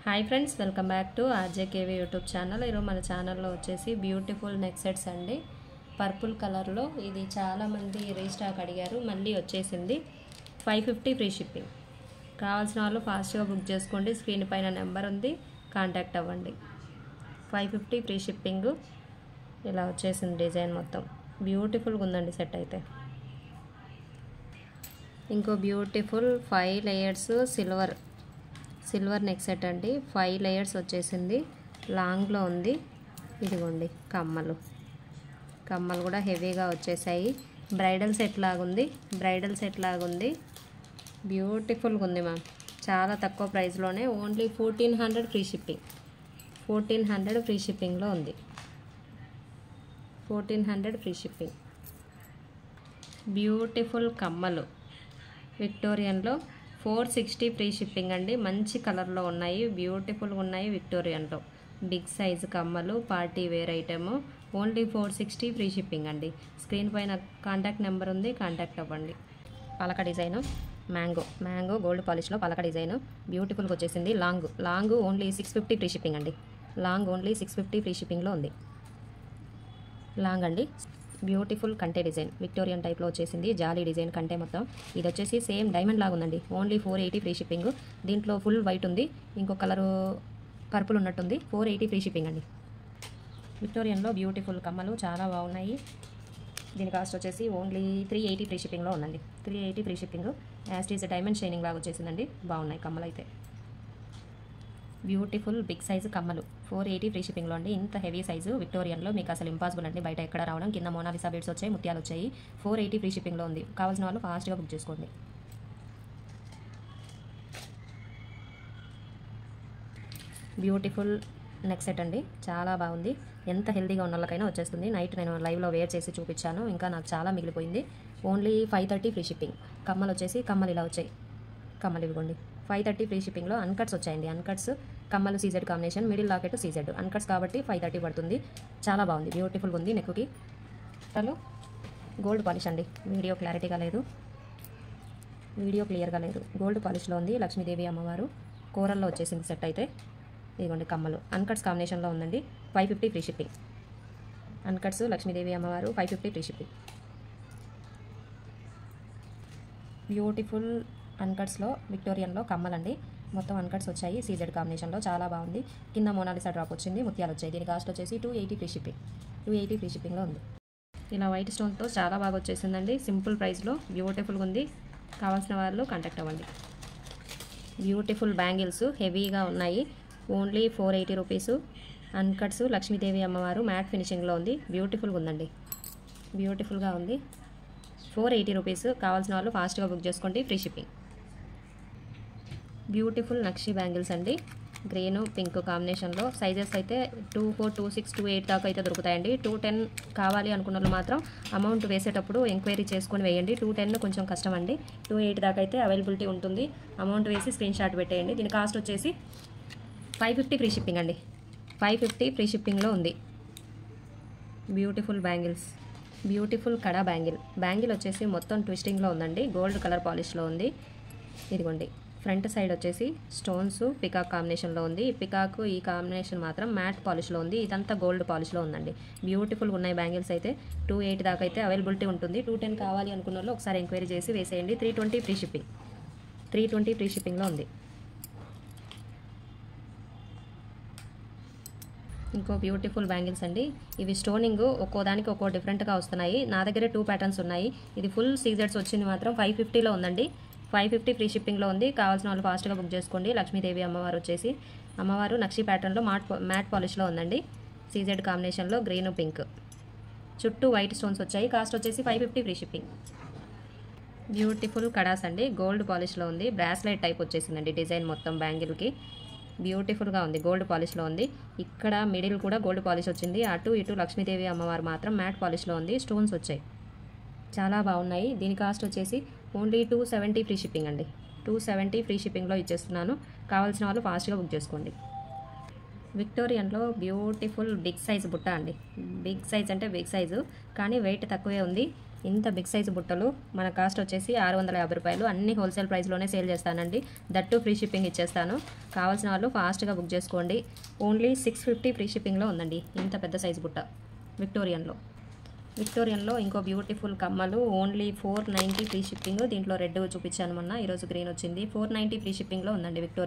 Hi friends, welcome back to RJKV YouTube channel. ఈరోజు మన ఛానల్లో వచ్చేసి బ్యూటిఫుల్ నెక్ సెట్స్ అండి. పర్పుల్ కలర్లో ఇది చాలామంది రీస్టాక్ అడిగారు, మళ్ళీ వచ్చేసింది. 550 ఫ్రీ షిప్పింగ్. కావాల్సిన వాళ్ళు ఫాస్ట్గా బుక్ చేసుకోండి. స్క్రీన్ పైన నెంబర్ ఉంది, కాంటాక్ట్ అవ్వండి. 550 ఫ్రీ షిప్పింగ్. ఇలా వచ్చేసింది డిజైన్ మొత్తం. బ్యూటిఫుల్గా ఉందండి సెట్ అయితే. ఇంకో beautiful 5 layers silver neck set అండి. 5 లేయర్స్ వచ్చేసింది, లాంగ్లో ఉంది. ఇదిగోండి కమ్మలు కూడా హెవీగా వచ్చేసాయి. బ్రైడల్ సెట్ లాగుంది. బ్యూటిఫుల్గా ఉంది మ్యామ్. చాలా తక్కువ ప్రైస్లోనే, ఓన్లీ 1400 ఫ్రీ షిప్పింగ్. 1400 ఫ్రీ షిప్పింగ్లో ఉంది. 1400 ఫ్రీ షిప్పింగ్. బ్యూటిఫుల్ కమ్మలు విక్టోరియన్లో 460 ఫ్రీ షిప్పింగ్ అండి. మంచి కలర్లో ఉన్నాయి, బ్యూటిఫుల్గా ఉన్నాయి. విక్టోరియన్లో బిగ్ సైజు కమ్మలు, party wear item. Only 460 free shipping అండి. స్క్రీన్ పైన కాంటాక్ట్ నెంబర్ ఉంది, కాంటాక్ట్ అవ్వండి. పలక డిజైను మ్యాంగో గోల్డ్ పాలిష్లో పలక డిజైను బ్యూటిఫుల్గా వచ్చేసింది. లాంగ్ ఓన్లీ 650 ఫ్రీ షిప్పింగ్ అండి. లాంగ్ ఓన్లీ 650 ఫ్రీ షిప్పింగ్లో ఉంది. లాంగ్ అండి. బ్యూటిఫుల్ కంటే డిజైన్ విక్టోరియన్ టైప్లో వచ్చేసింది. జాలీ డిజైన్ కంటే మొత్తం. ఇది వచ్చేసి సేమ్ డైమండ్ లాగా ఉందండి. Only 480 free shipping. దీంట్లో ఫుల్ వైట్ ఉంది, ఇంకో కలరు పర్పుల్ ఉన్నట్టుంది. 480 ఫ్రీ షిప్పింగ్ అండి. విక్టోరియన్లో బ్యూటిఫుల్ కమ్మలు చాలా బాగున్నాయి. దీని కాస్ట్ వచ్చేసి ఓన్లీ 380 ఫ్రీ షిప్పింగ్లో ఉందండి. 380 ఫ్రీ షిప్పింగ్. యాస్టీజ్ డైమండ్ షైనింగ్ లాగా వచ్చేసిందండి. బాగున్నాయి కమ్మలు అయితే. బ్యూటిఫుల్ బిగ్ సైజు కమ్మలు 480 ఫ్రీ షిప్పింగ్లో అండి. ఇంత హెవీ సైజు విక్టోరియన్లో మీకు అసలు ఇంపాసిబుల్ అండి బయట ఎక్కడ రావడం. కింద మోనాలిసా బీడ్స్ వచ్చాయి, ముత్యాలు వచ్చాయి. 480 ఫ్రీ షిప్పింగ్లో ఉంది. కావాల్సిన వాళ్ళు ఫాస్ట్గా బుక్ చేసుకోండి. బ్యూటిఫుల్ నెక్ సెట్ అండి, చాలా బాగుంది. ఎంత హెల్దీగా ఉన్న వాళ్ళకైనా వచ్చేస్తుంది. నైట్ నేను లైవ్లో వేర్ చేసి చూపించాను, ఇంకా నాకు చాలా మిగిలిపోయింది. Only 530 free shipping. కమ్మలు వచ్చేసి కమ్మలు ఇలా వచ్చాయి. కమ్మలు ఇవ్వండి. 530 ఫ్రీ షిప్పింగ్లో అన్కట్స్ వచ్చాయండి. అన్కట్స్ కమ్మలు CZ combination, middle locket CZ అన్కట్స్ కాబట్టి 530 పడుతుంది. చాలా బాగుంది, బ్యూటిఫుల్గా ఉంది. నెక్కి అసలు గోల్డ్ పాలిష్ అండి. వీడియో క్లియర్గా లేదు. గోల్డ్ పాలిష్లో ఉంది. లక్ష్మీదేవి అమ్మవారు కూరల్లో వచ్చేసింది సెట్ అయితే. ఇదిగోండి కమ్మలు అన్కట్స్ కాంబినేషన్లో ఉందండి. 550 ఫ్రీ షిప్పింగ్. అన్కట్స్ లక్ష్మీదేవి అమ్మవారు 550 ఫ్రీ షిప్పింగ్. బ్యూటిఫుల్ అన్కట్స్లో విక్టోరియన్లో కమ్మలండి. మొత్తం అన్కట్స్ వచ్చాయి, సీజెడ్ కాంబినేషన్లో చాలా బాగుంది. కింద మోనాలిసా డ్రాప్ వచ్చింది, ముత్యాలు వచ్చాయి. దీని కాస్ట్ వచ్చేసి 280 ఫ్రీ షిప్పింగ్. 280 ఫ్రీ షిప్పింగ్లో ఉంది. ఇలా వైట్ స్టోన్తో చాలా బాగా వచ్చేసిందండి. సింపుల్ ప్రైస్లో బ్యూటిఫుల్గా ఉంది. కావాల్సిన వాళ్ళు కాంటాక్ట్ అవ్వండి. బ్యూటిఫుల్ బ్యాంగిల్స్ హెవీగా ఉన్నాయి. Only 480 rupees. అన్కట్స్ లక్ష్మీదేవి అమ్మవారు మ్యాట్ ఫినిషింగ్లో ఉంది. బ్యూటిఫుల్గా ఉందండి, బ్యూటిఫుల్గా ఉంది. 480 రూపీస్. కావాల్సిన వాళ్ళు ఫాస్ట్గా బుక్ చేసుకోండి. Free shipping. బ్యూటిఫుల్ నక్షి బ్యాంగిల్స్ అండి. గ్రీను పింక్ కాంబినేషన్లో. సైజెస్ అయితే 24, 26, 28 దాకా అయితే దొరుకుతాయండి. 210 కావాలి అనుకున్న వాళ్ళు మాత్రం అమౌంట్ వేసేటప్పుడు ఎంక్వైరీ చేసుకొని వేయండి. 210 కొంచెం కష్టం అండి. 28 దాకా అయితే అవైలబిలిటీ ఉంటుంది. అమౌంట్ వేసి స్క్రీన్ షాట్ పెట్టేయండి. దీని కాస్ట్ వచ్చేసి 550 ఫ్రీ షిప్పింగ్ అండి. 550 ఫ్రీ షిప్పింగ్లో ఉంది. Beautiful bangles. బ్యూటిఫుల్ కడా బ్యాంగిల్ వచ్చేసి మొత్తం ట్విస్టింగ్లో ఉందండి. గోల్డ్ కలర్ పాలిష్లో ఉంది. ఇదిగోండి ఫ్రంట్ సైడ్ వచ్చేసి స్టోన్స్ పికాక్ కాంబినేషన్లో ఉంది. పికాక్ ఈ కాంబినేషన్ మాత్రం మ్యాట్ పాలిష్లో ఉంది. ఇదంతా గోల్డ్ పాలిష్లో ఉందండి. బ్యూటిఫుల్గా ఉన్నాయి బ్యాంగిల్స్ అయితే. 280 దాకా అయితే అవైలబిలిటీ ఉంటుంది. 210 కావాలి అనుకున్న వాళ్ళు ఒకసారి ఎంక్వైరీ చేసి వేసేయండి. 320 ఫ్రీ షిప్పింగ్. 320 ఫ్రీ షిప్పింగ్లో ఉంది. ఇంకో బ్యూటిఫుల్ బ్యాంగిల్స్ అండి. ఇవి స్టోనింగ్ ఒక్కో దానికి ఒక్కో డిఫరెంట్గా వస్తున్నాయి. నా దగ్గర 2 ప్యాటర్న్స్ ఉన్నాయి. ఇది ఫుల్ సీజర్స్ వచ్చింది మాత్రం 550లో ఉందండి. 550 ఫ్రీ షిప్పింగ్లో ఉంది. కావాల్సిన వాళ్ళు ఫాస్ట్గా బుక్ చేసుకోండి. లక్ష్మీదేవి అమ్మవారు వచ్చేసి అమ్మవారు నక్షి ప్యాటర్న్లో మ్యాట్ పాలిష్లో ఉందండి. సీజెడ్ కాంబినేషన్లో గ్రీన్ పింక్, చుట్టూ వైట్ స్టోన్స్ వచ్చాయి. కాస్ట్ వచ్చేసి 550 ఫ్రీ షిప్పింగ్. బ్యూటిఫుల్ కడాస్ అండి. గోల్డ్ పాలిష్లో ఉంది. బ్రాస్లెట్ టైప్ వచ్చేసిందండి డిజైన్ మొత్తం బ్యాంగిల్కి. బ్యూటిఫుల్గా ఉంది. గోల్డ్ పాలిష్లో ఉంది. ఇక్కడ మిడిల్ కూడా గోల్డ్ పాలిష్ వచ్చింది. అటు ఇటు లక్ష్మీదేవి అమ్మవారు మాత్రం మ్యాట్ పాలిష్లో ఉంది. స్టోన్స్ వచ్చాయి, చాలా బాగున్నాయి. దీని కాస్ట్ వచ్చేసి ఓన్లీ 270 ఫ్రీ షిప్పింగ్ అండి. 270 ఫ్రీ షిప్పింగ్లో ఇచ్చేస్తున్నాను. కావాల్సిన వాళ్ళు ఫాస్ట్గా బుక్ చేసుకోండి. విక్టోరియన్లో బ్యూటిఫుల్ బిగ్ సైజ్ బుట్ట అండి. బిగ్ సైజ్ అంటే బిగ్ సైజు, కానీ వెయిట్ తక్కువే ఉంది. ఇంత బిగ్ సైజు బుట్టలు మన కాస్ట్ వచ్చేసి 650 రూపాయలు. అన్ని హోల్సేల్ ప్రైస్లోనే సేల్ చేస్తానండి. దట్టు ఫ్రీ షిప్పింగ్ ఇచ్చేస్తాను. కావాల్సిన వాళ్ళు ఫాస్ట్గా బుక్ చేసుకోండి. ఓన్లీ 650 ఫ్రీ షిప్పింగ్లో ఉందండి ఇంత పెద్ద సైజు బుట్ట. విక్టోరియన్లో ఇంకో బ్యూటిఫుల్ కమ్మలు ఓన్లీ 490 ఫ్రీ షిప్పింగ్. దీంట్లో రెడ్ చూపించాను మొన్న, ఈరోజు గ్రీన్ వచ్చింది. 490 ఫ్రీ షిప్పింగ్లో ఉందండి విక్టోరియన్.